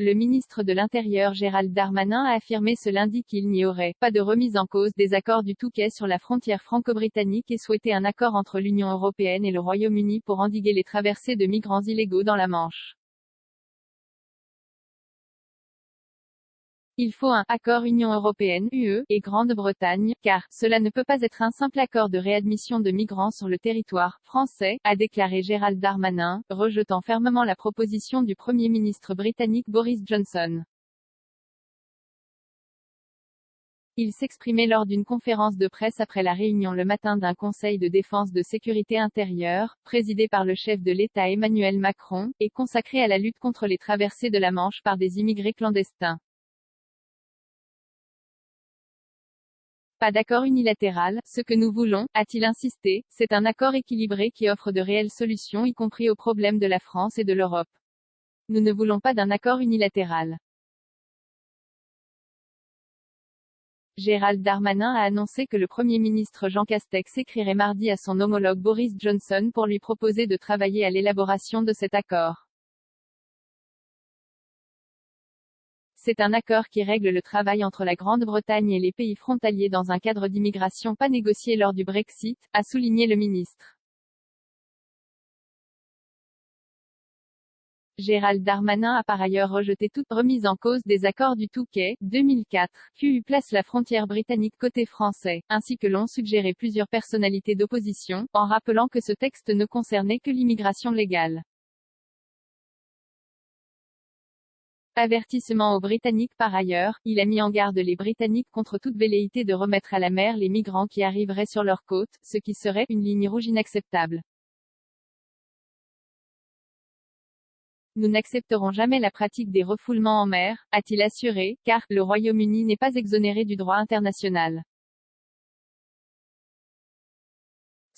Le ministre de l'Intérieur Gérald Darmanin a affirmé ce lundi qu'il n'y aurait pas de remise en cause des accords du Touquet sur la frontière franco-britannique et souhaitait un accord entre l'Union européenne et le Royaume-Uni pour endiguer les traversées de migrants illégaux dans la Manche. Il faut un « accord Union européenne, UE, et Grande-Bretagne, car cela ne peut pas être un simple accord de réadmission de migrants sur le territoire français », a déclaré Gérald Darmanin, rejetant fermement la proposition du Premier ministre britannique Boris Johnson. Il s'exprimait lors d'une conférence de presse après la réunion le matin d'un conseil de défense de sécurité intérieure, présidé par le chef de l'État Emmanuel Macron, et consacré à la lutte contre les traversées de la Manche par des immigrés clandestins. Pas d'accord unilatéral, ce que nous voulons, a-t-il insisté, c'est un accord équilibré qui offre de réelles solutions y compris aux problèmes de la France et de l'Europe. Nous ne voulons pas d'un accord unilatéral. Gérald Darmanin a annoncé que le Premier ministre Jean Castex écrirait mardi à son homologue Boris Johnson pour lui proposer de travailler à l'élaboration de cet accord. C'est un accord qui règle le travail entre la Grande-Bretagne et les pays frontaliers dans un cadre d'immigration pas négocié lors du Brexit, a souligné le ministre. Gérald Darmanin a par ailleurs rejeté toute remise en cause des accords du Touquet, 2004, qui place la frontière britannique côté français, ainsi que l'ont suggéré plusieurs personnalités d'opposition, en rappelant que ce texte ne concernait que l'immigration légale. Avertissement aux Britanniques par ailleurs, il a mis en garde les Britanniques contre toute velléité de remettre à la mer les migrants qui arriveraient sur leurs côtes, ce qui serait une ligne rouge inacceptable. Nous n'accepterons jamais la pratique des refoulements en mer, a-t-il assuré, car le Royaume-Uni n'est pas exonéré du droit international.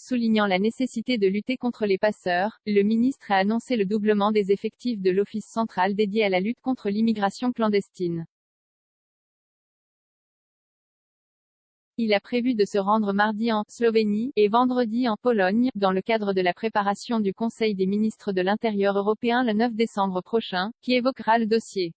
Soulignant la nécessité de lutter contre les passeurs, le ministre a annoncé le doublement des effectifs de l'Office central dédié à la lutte contre l'immigration clandestine. Il a prévu de se rendre mardi en Slovénie et vendredi en Pologne, dans le cadre de la préparation du Conseil des ministres de l'Intérieur européen le 9 décembre prochain, qui évoquera le dossier.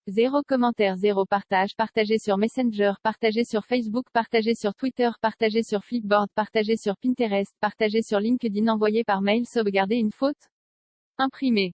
Zéro commentaire, zéro partage, partagé sur Messenger, partagé sur Facebook, partagé sur Twitter, partagé sur Flipboard, partagé sur Pinterest, partagé sur LinkedIn, envoyé par mail, sauvegarder une faute? Imprimé.